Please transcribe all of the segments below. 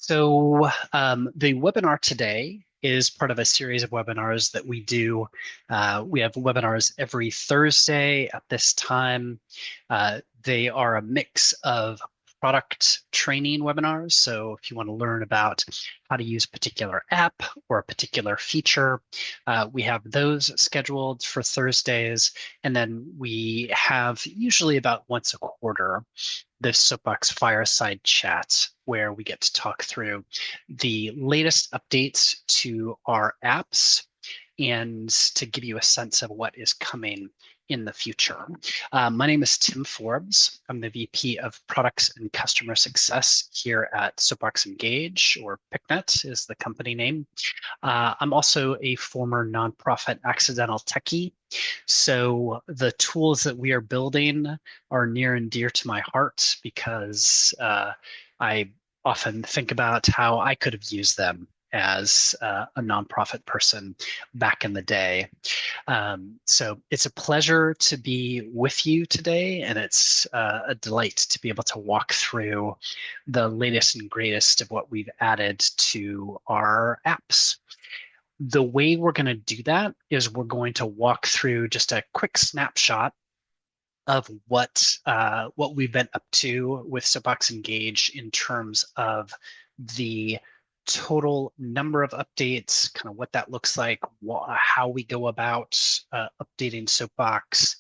The webinar today is part of a series of webinars that we do. We have webinars every Thursday at this time. They are a mix of product training webinars. So if you want to learn about how to use a particular app or a particular feature, we have those scheduled for Thursdays. And then we have usually about once a quarter this Soapbox Fireside chat where we get to talk through the latest updates to our apps and to give you a sense of what is coming in the future. My name is Tim Forbes. I'm the VP of Products and Customer Success here at Soapbox Engage, or PicNet is the company name. I'm also a former nonprofit accidental techie. So the tools that we are building are near and dear to my heart because I often think about how I could have used them as a nonprofit person back in the day. So it's a pleasure to be with you today, and it's a delight to be able to walk through the latest and greatest of what we've added to our apps. The way we're going to do that is we're going to walk through just a quick snapshot of what we've been up to with Soapbox Engage in terms of the total number of updates, kind of what that looks like, how we go about updating Soapbox.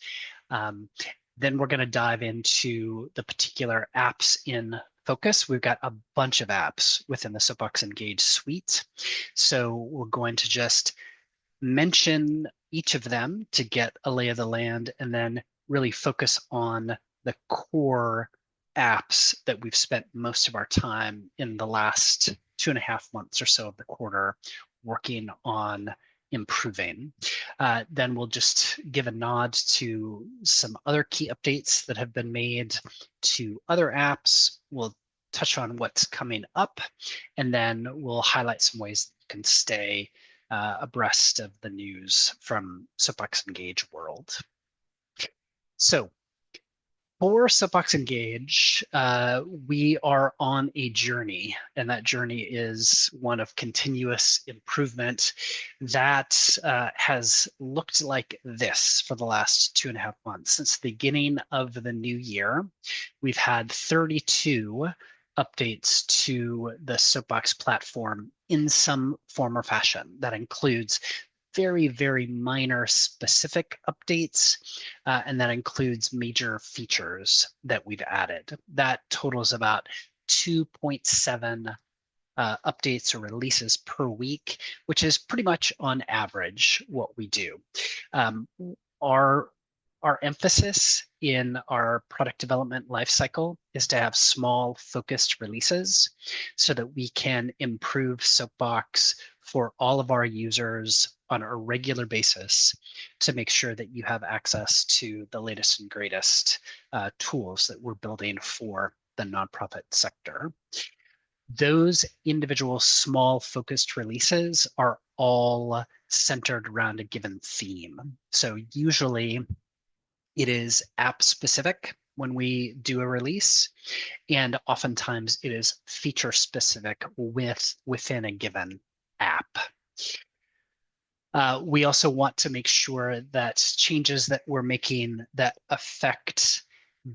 Then we're going to dive into the particular apps in focus. We've got a bunch of apps within the Soapbox Engage suite. So we're going to just mention each of them to get a lay of the land and then really focus on the core apps that we've spent most of our time in the last 2.5 months or so of the quarter working on improving. Then we'll just give a nod to some other key updates that have been made to other apps. We'll touch on what's coming up, and then we'll highlight some ways that you can stay abreast of the news from Soapbox Engage world. So for Soapbox Engage, we are on a journey, and that journey is one of continuous improvement that has looked like this for the last 2.5 months. Since the beginning of the new year, we've had 32 updates to the Soapbox platform in some form or fashion. That includes very, very minor specific updates, and that includes major features that we've added. That totals about 2.7 updates or releases per week, which is pretty much on average what we do. Our emphasis in our product development lifecycle is to have small, focused releases so that we can improve Soapbox for all of our users on a regular basis to make sure that you have access to the latest and greatest tools that we're building for the nonprofit sector. Those individual small focused releases are all centered around a given theme. So usually it is app specific when we do a release, and oftentimes it is feature specific within a given app. We also want to make sure that changes that we're making that affect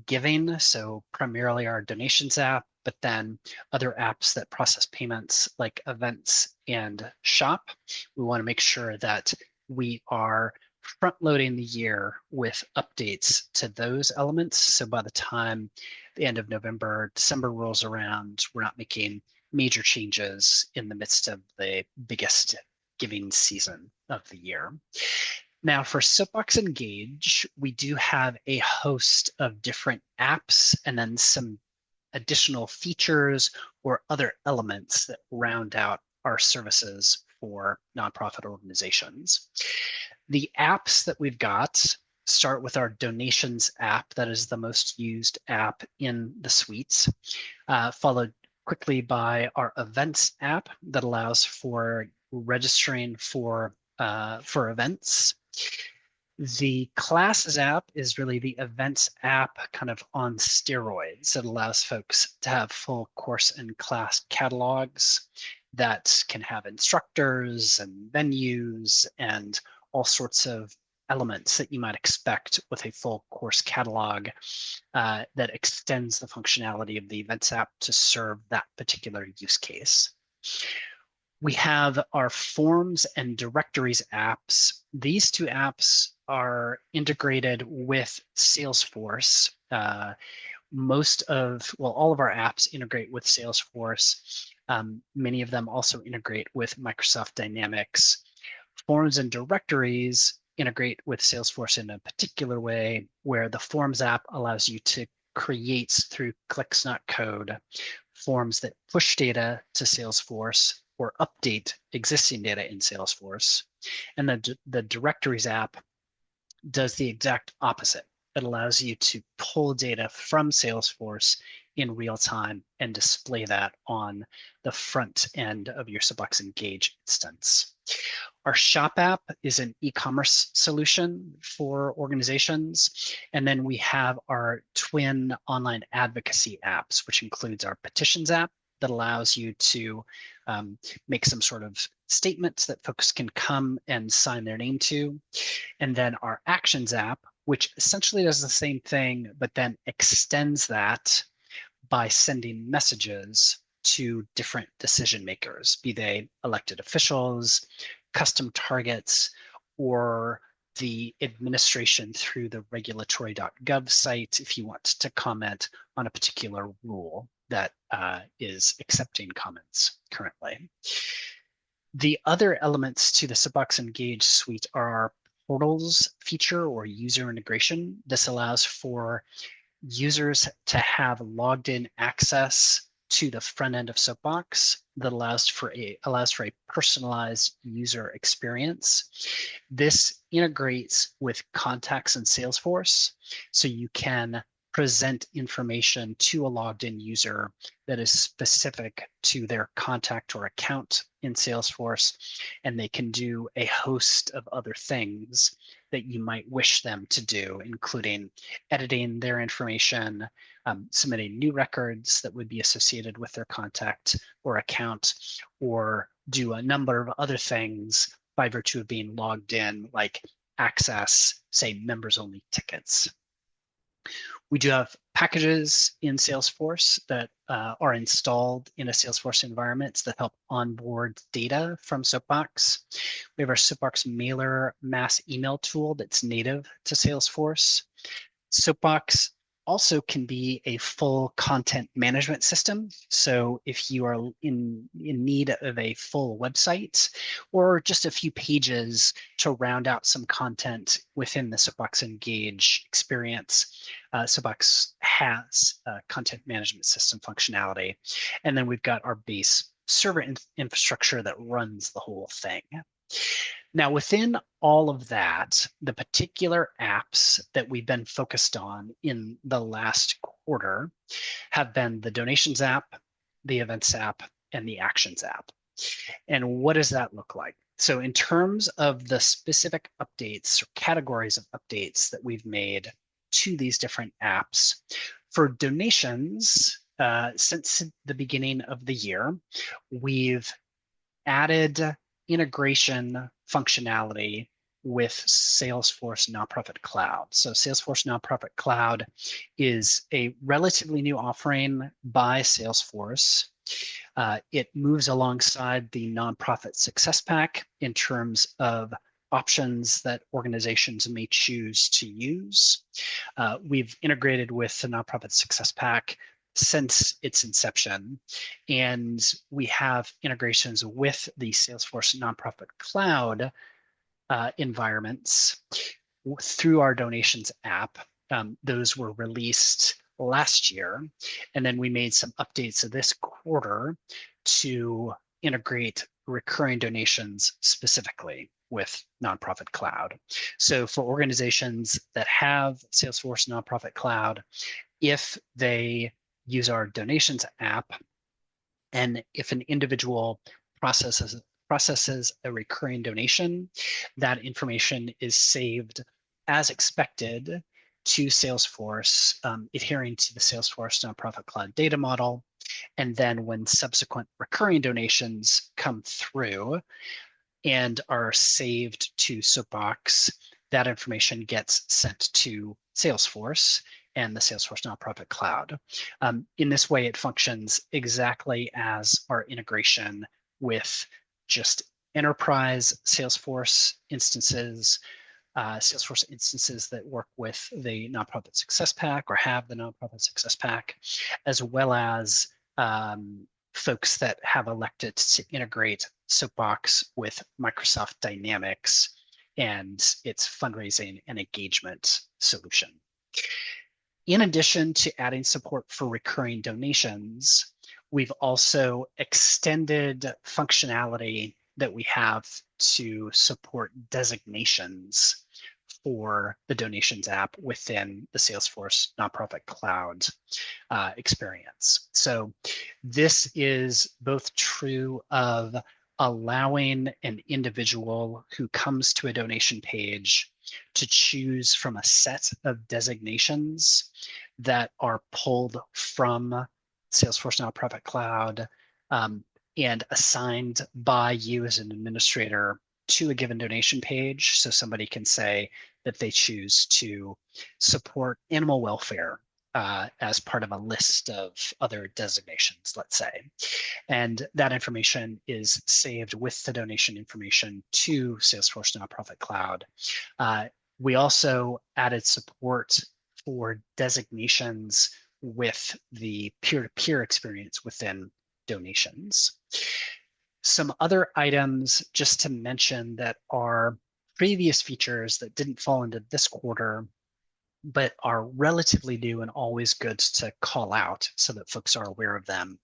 giving, so primarily our donations app, but then other apps that process payments like events and shop, we want to make sure that we are front loading the year with updates to those elements. So by the time the end of November, December rolls around, we're not making major changes in the midst of the biggest giving season of the year. Now for Soapbox Engage, we do have a host of different apps and then some additional features or other elements that round out our services for nonprofit organizations. The apps that we've got start with our donations app. That is the most used app in the suites, followed quickly by our events app that allows for registering for events. The classes app is really the events app kind of on steroids. It allows folks to have full course and class catalogs that can have instructors and venues and all sorts of elements that you might expect with a full course catalog that extends the functionality of the events app to serve that particular use case. We have our forms and directories apps. These two apps are integrated with Salesforce. All of our apps integrate with Salesforce. Many of them also integrate with Microsoft Dynamics. Forms and directories integrate with Salesforce in a particular way, where the Forms app allows you to create through clicks, not code, forms that push data to Salesforce or update existing data in Salesforce. And the Directories app does the exact opposite. It allows you to pull data from Salesforce in real time and display that on the front end of your Soapbox Engage instance. Our Shop app is an e-commerce solution for organizations. And then we have our twin online advocacy apps, which includes our petitions app that allows you to make some sort of statements that folks can come and sign their name to. And then our Actions app, which essentially does the same thing, but then extends that by sending messages to different decision makers, be they elected officials, custom targets, or the administration through the regulatory.gov site if you want to comment on a particular rule that is accepting comments currently. The other elements to the Soapbox Engage suite are our portals feature or user integration. This allows for users to have logged in access to the front end of Soapbox that allows for a personalized user experience. This integrates with contacts in Salesforce, so you can present information to a logged in user that is specific to their contact or account in Salesforce, and they can do a host of other things that you might wish them to do, including editing their information, submitting new records that would be associated with their contact or account, or do a number of other things by virtue of being logged in, like access, say, members-only tickets. We do have packages in Salesforce that are installed in a Salesforce environment that help onboard data from Soapbox. We have our Soapbox mailer mass email tool that's native to Salesforce. Soapbox also can be a full content management system. So if you are in need of a full website or just a few pages to round out some content within the Soapbox Engage experience, Soapbox has content management system functionality. And then we've got our base server infrastructure that runs the whole thing. Now, within all of that, the particular apps that we've been focused on in the last quarter have been the Donations app, the Events app, and the Actions app. And what does that look like? So in terms of the specific updates or categories of updates that we've made to these different apps, for Donations, since the beginning of the year, we've added integration functionality with Salesforce Nonprofit Cloud. So Salesforce Nonprofit Cloud is a relatively new offering by Salesforce. It moves alongside the Nonprofit Success Pack in terms of options that organizations may choose to use. We've integrated with the Nonprofit Success Pack since its inception, and we have integrations with the Salesforce Nonprofit Cloud environments through our Donations app. Those were released last year, and then we made some updates this quarter to integrate recurring donations specifically with Nonprofit Cloud. So for organizations that have Salesforce Nonprofit Cloud, if they use our Donations app, and if an individual processes a recurring donation, that information is saved as expected, to Salesforce, adhering to the Salesforce Nonprofit Cloud data model. And then when subsequent recurring donations come through and are saved to Soapbox, that information gets sent to Salesforce and the Salesforce Nonprofit Cloud. In this way, it functions exactly as our integration with just enterprise Salesforce instances, Salesforce instances that work with the Nonprofit Success Pack or have the Nonprofit Success Pack, as well as folks that have elected to integrate Soapbox with Microsoft Dynamics and its fundraising and engagement solution. In addition to adding support for recurring donations, we've also extended functionality that we have to support designations for the donations app within the Salesforce Nonprofit Cloud experience. So this is both true of allowing an individual who comes to a donation page to choose from a set of designations that are pulled from Salesforce Nonprofit Cloud and assigned by you as an administrator to a given donation page. So somebody can say that they choose to support animal welfare as part of a list of other designations, let's say. And that information is saved with the donation information to Salesforce Nonprofit Cloud. We also added support for designations with the peer-to-peer experience within donations. Some other items just to mention that are previous features that didn't fall into this quarter, but are relatively new and always good to call out so that folks are aware of them,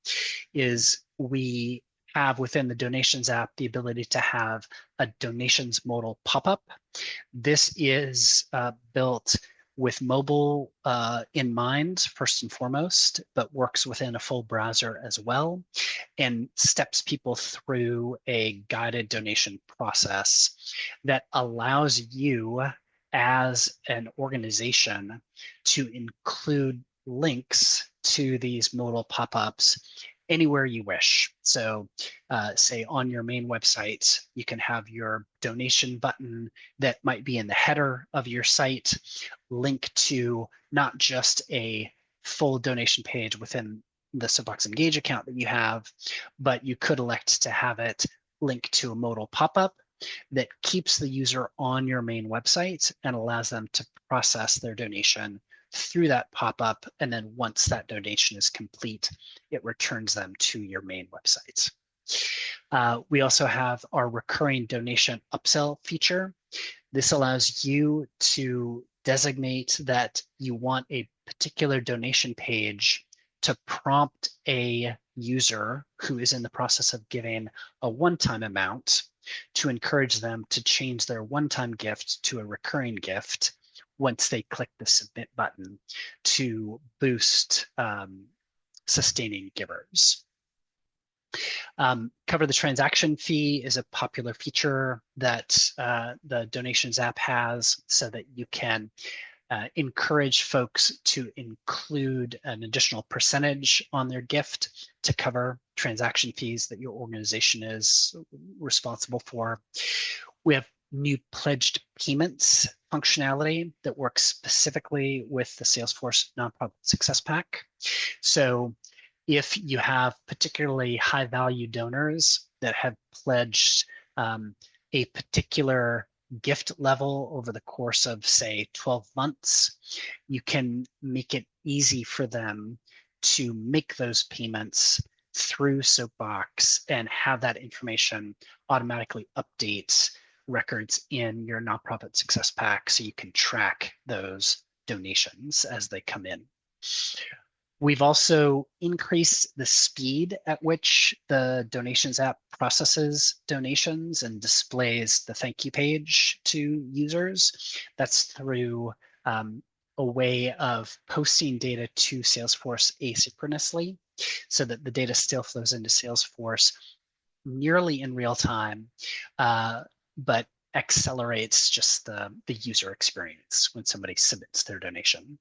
is we have within the donations app the ability to have a donations modal pop-up. This is built with mobile in mind, first and foremost, but works within a full browser as well, and steps people through a guided donation process that allows you as an organization to include links to these modal pop-ups anywhere you wish. So say on your main website, you can have your donation button that might be in the header of your site link to not just a full donation page within the Soapbox Engage account that you have, but you could elect to have it link to a modal pop-up that keeps the user on your main website and allows them to process their donation through that pop-up. And then once that donation is complete, it returns them to your main website. We also have our recurring donation upsell feature. This allows you to designate that you want a particular donation page to prompt a user who is in the process of giving a one-time amount to encourage them to change their one-time gift to a recurring gift once they click the submit button to boost sustaining givers. Cover the transaction fee is a popular feature that the donations app has so that you can encourage folks to include an additional percentage on their gift to cover transaction fees that your organization is responsible for. We have new pledged payments functionality that works specifically with the Salesforce Nonprofit Success Pack. So if you have particularly high value donors that have pledged a particular gift level over the course of, say, 12 months, you can make it easy for them to make those payments through Soapbox and have that information automatically update records in your Nonprofit Success Pack so you can track those donations as they come in. We've also increased the speed at which the donations app processes donations and displays the thank you page to users. That's through a way of posting data to Salesforce asynchronously so that the data still flows into Salesforce nearly in real time, but accelerates just the user experience when somebody submits their donation.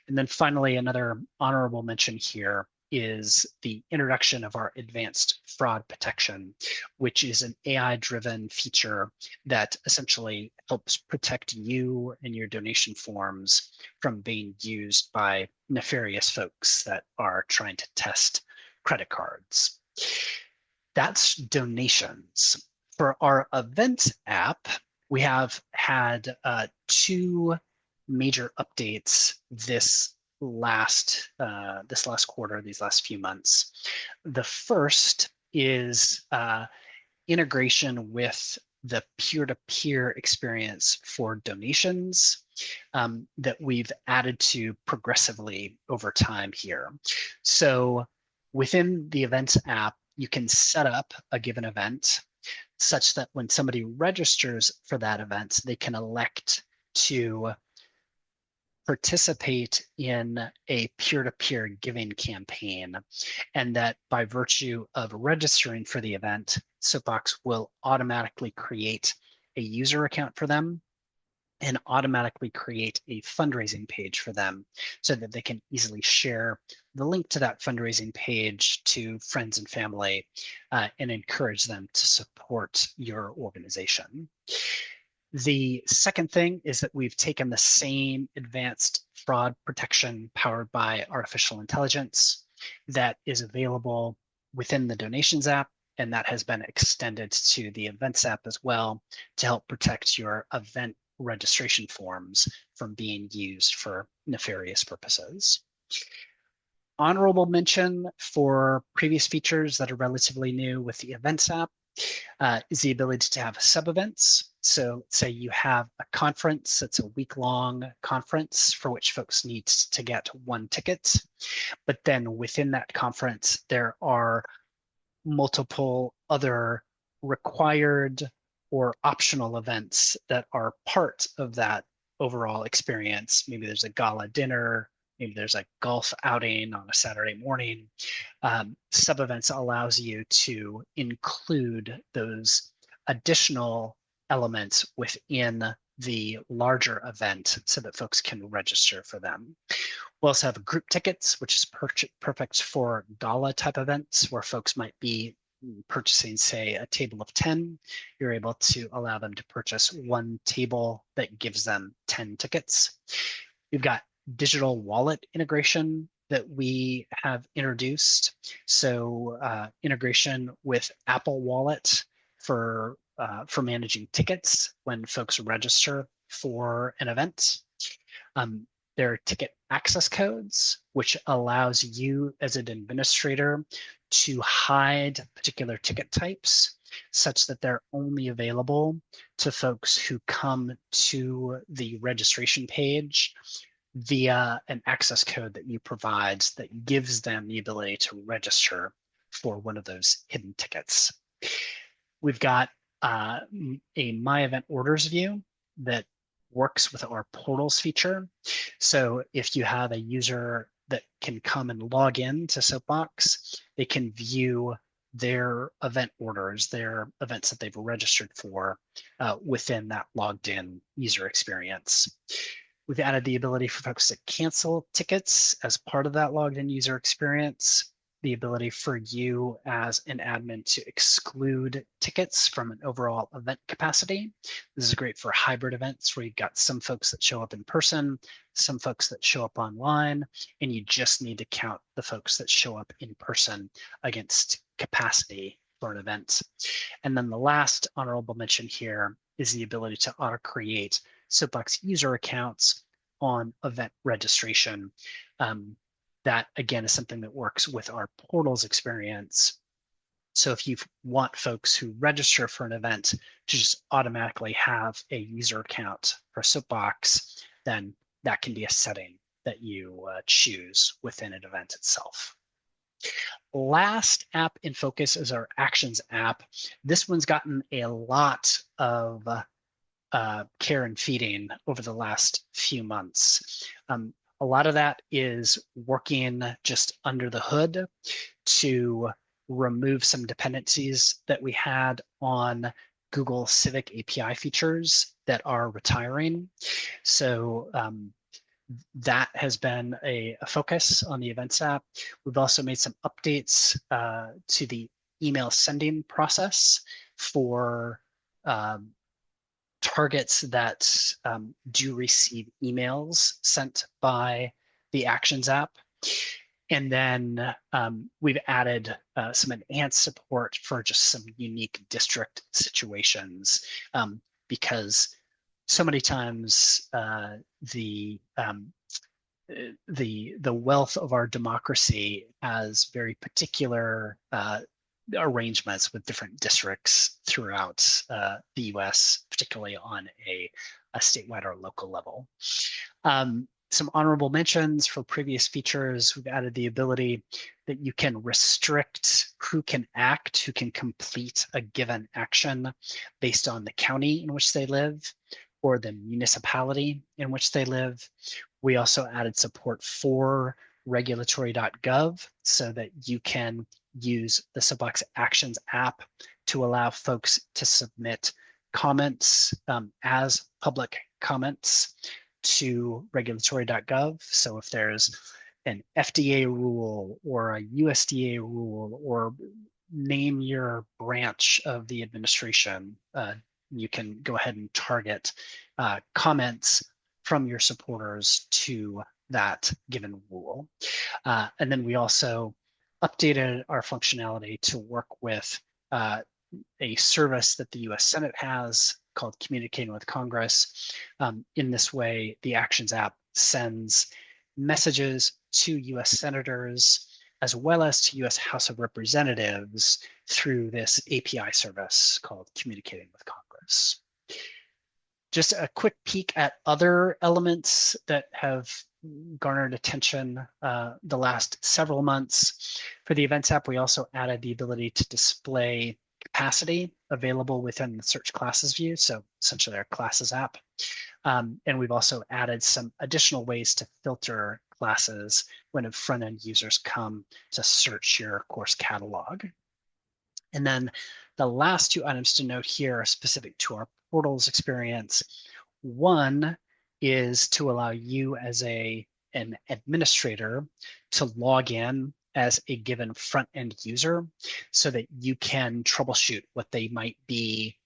And then finally, another honorable mention here is the introduction of our advanced fraud protection, which is an AI-driven feature that essentially helps protect you and your donation forms from being used by nefarious folks that are trying to test credit cards. That's donations. For our events app, we have had two major updates this last quarter, these last few months. The first is integration with the peer-to-peer experience for donations that we've added to progressively over time here. So within the events app, you can set up a given event such that when somebody registers for that event, they can elect to participate in a peer-to-peer giving campaign, and that by virtue of registering for the event, Soapbox will automatically create a user account for them and automatically create a fundraising page for them so that they can easily share the link to that fundraising page to friends and family and encourage them to support your organization. The second thing is that we've taken the same advanced fraud protection powered by artificial intelligence that is available within the donations app, and that has been extended to the events app as well to help protect your event registration forms from being used for nefarious purposes. Honorable mention for previous features that are relatively new with the events app is the ability to have sub-events. So say you have a conference that's a week-long conference for which folks need to get one ticket, but then within that conference, there are multiple other required or optional events that are part of that overall experience. Maybe there's a gala dinner, maybe there's a golf outing on a Saturday morning. Sub-events allows you to include those additional elements within the larger event so that folks can register for them. We also have group tickets, which is perfect for gala type events where folks might be purchasing, say, a table of 10. You're able to allow them to purchase one table that gives them 10 tickets. We've got digital wallet integration that we have introduced. So integration with Apple Wallet for managing tickets when folks register for an event. There are ticket access codes, which allows you as an administrator to hide particular ticket types such that they're only available to folks who come to the registration page via an access code that you provide that gives them the ability to register for one of those hidden tickets. We've got a My Event Orders view that works with our portals feature. So if you have a user that can come and log in to Soapbox, they can view their event orders, their events that they've registered for within that logged in user experience. We've added the ability for folks to cancel tickets as part of that logged in user experience, the ability for you as an admin to exclude tickets from an overall event capacity. This is great for hybrid events where you've got some folks that show up in person, some folks that show up online, and you just need to count the folks that show up in person against capacity for an event. And then the last honorable mention here is the ability to auto-create Soapbox user accounts on event registration. That, again, is something that works with our portals experience. So if you want folks who register for an event to just automatically have a user account for Soapbox, then that can be a setting that you choose within an event itself. Last app in focus is our Actions app. This one's gotten a lot of care and feeding over the last few months. A lot of that is working just under the hood to remove some dependencies that we had on Google Civic API features that are retiring. So that has been a focus on the Events app. We've also made some updates to the email sending process for targets that do receive emails sent by the Actions app. And then we've added some enhanced support for just some unique district situations because so many times the wealth of our democracy has very particular arrangements with different districts throughout the US, particularly on a statewide or local level. Some honorable mentions for previous features. We've added the ability that you can restrict who can act, who can complete a given action based on the county in which they live or the municipality in which they live. We also added support for regulatory.gov so that you can use the Soapbox Actions app to allow folks to submit comments as public comments to regulatory.gov. So if there's an FDA rule or a USDA rule or name your branch of the administration, you can go ahead and target comments from your supporters to that given rule. And then we also updated our functionality to work with a service that the US Senate has called Communicating with Congress. In this way, the Actions app sends messages to US senators as well as to US House of Representatives through this API service called Communicating with Congress. Just a quick peek at other elements that have garnered attention the last several months. For the Events app, we also added the ability to display capacity available within the search classes view, so essentially our classes app. And we've also added some additional ways to filter classes when front-end users come to search your course catalog. And then the last two items to note here are specific to our portals experience. One is to allow you as an administrator to log in as a given front-end user so that you can troubleshoot what they might be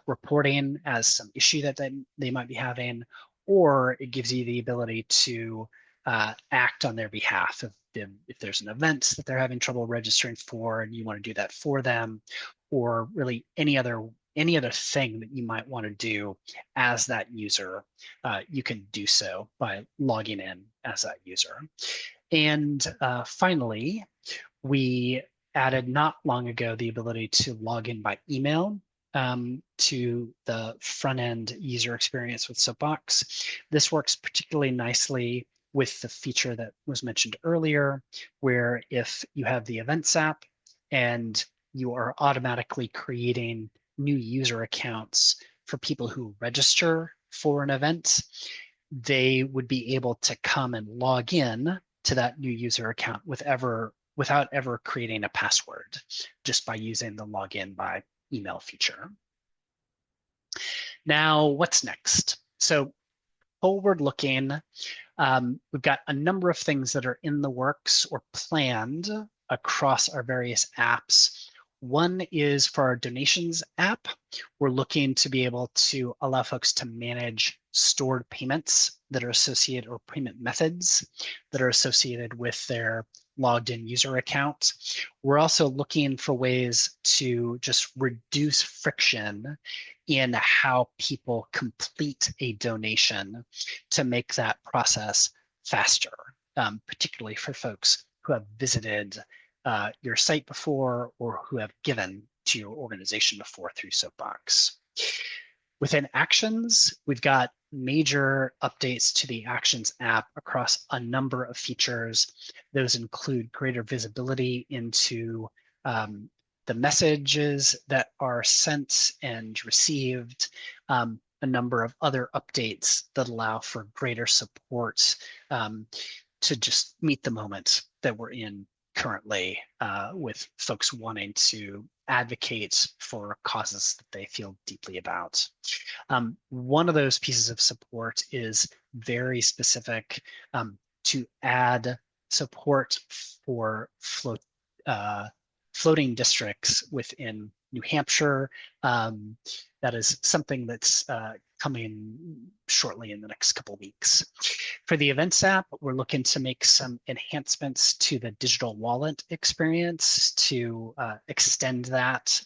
reporting as some issue that they might be having, or it gives you the ability to act on their behalf if there's an event that they're having trouble registering for and you want to do that for them, or really any other thing that you might want to do as that user, you can do so by logging in as that user. And finally, we added not long ago the ability to log in by email to the front-end user experience with Soapbox. This works particularly nicely with the feature that was mentioned earlier, where if you have the Events app and you are automatically creating new user accounts for people who register for an event, they would be able to come and log in to that new user account without ever creating a password, just by using the login by email feature. Now, what's next? So forward looking, we've got a number of things that are in the works or planned across our various apps. One is for our donations app. We're looking to be able to allow folks to manage stored payments that are associated, or payment methods that are associated with their logged in user account. We're also looking for ways to just reduce friction in how people complete a donation to make that process faster, particularly for folks who have visited your site before or who have given to your organization before through Soapbox. Within Actions, we've got major updates to the Actions app across a number of features. Those include greater visibility into the messages that are sent and received, a number of other updates that allow for greater support to just meet the moment that we're in currently with folks wanting to advocate for causes that they feel deeply about. One of those pieces of support is very specific to add support for floating districts within New Hampshire. That is something that's coming shortly in the next couple of weeks. For the Events app, we're looking to make some enhancements to the digital wallet experience to extend that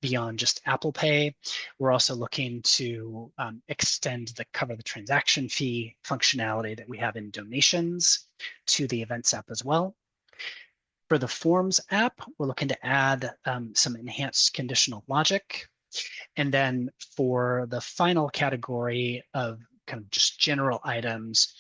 beyond just Apple Pay. We're also looking to extend the cover the transaction fee functionality that we have in donations to the Events app as well. For the Forms app, we're looking to add some enhanced conditional logic. And then for the final category of kind of just general items,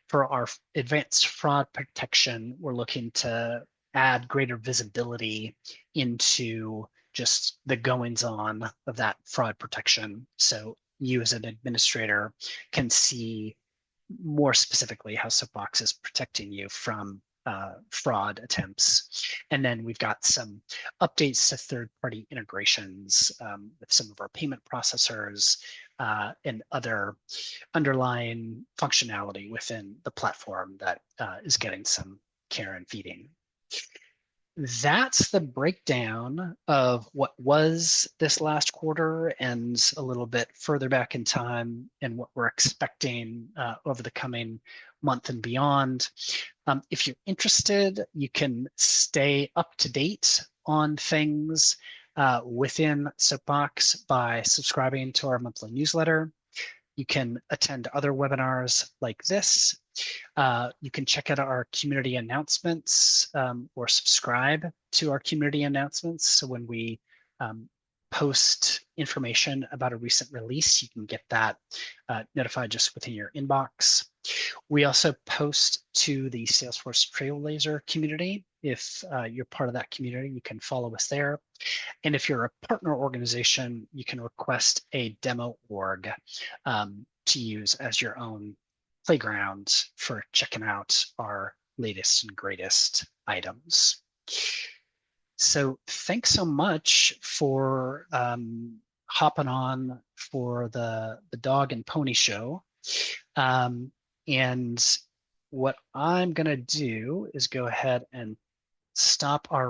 for our advanced fraud protection, we're looking to add greater visibility into just the goings on of that fraud protection. So you as an administrator can see more specifically how Soapbox is protecting you from fraud attempts. And then we've got some updates to third-party integrations with some of our payment processors and other underlying functionality within the platform that is getting some care and feeding. That's the breakdown of what was this last quarter and a little bit further back in time and what we're expecting over the coming month and beyond. If you're interested, you can stay up to date on things within Soapbox by subscribing to our monthly newsletter. You can attend other webinars like this. You can check out our community announcements or subscribe to our community announcements. So when we post information about a recent release, you can get that notified just within your inbox. We also post to the Salesforce Trailblazer community. If you're part of that community, you can follow us there. And if you're a partner organization, you can request a demo org to use as your own playground for checking out our latest and greatest items. So thanks so much for hopping on for the Dog and Pony Show. And what I'm going to do is go ahead and stop our